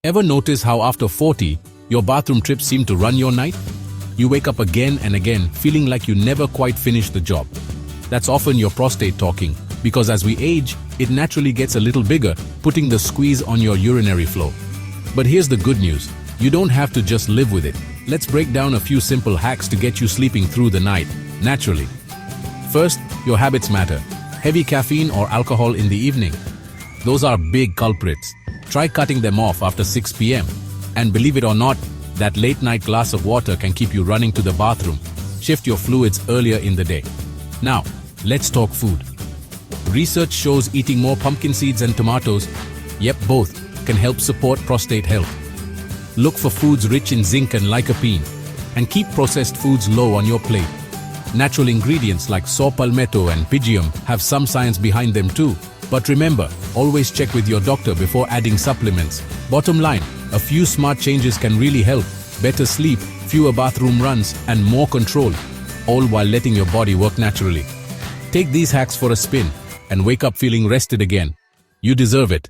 Ever notice how after 40, your bathroom trips seem to run your night? You wake up again and again feeling like you never quite finished the job. That's often your prostate talking, because as we age, it naturally gets a little bigger, putting the squeeze on your urinary flow. But here's the good news. You don't have to just live with it. Let's break down a few simple hacks to get you sleeping through the night, naturally. First, your habits matter. Heavy caffeine or alcohol in the evening. Those are big culprits. Try cutting them off after 6 p.m. And believe it or not, that late night glass of water can keep you running to the bathroom. Shift your fluids earlier in the day. Now, let's talk food. Research shows eating more pumpkin seeds and tomatoes, yep, both, can help support prostate health. Look for foods rich in zinc and lycopene, and keep processed foods low on your plate. Natural ingredients like saw palmetto and pygeum have some science behind them too. But remember, always check with your doctor before adding supplements. Bottom line, a few smart changes can really help. Better sleep, fewer bathroom runs, and more control, all while letting your body work naturally. Take these hacks for a spin and wake up feeling rested again. You deserve it.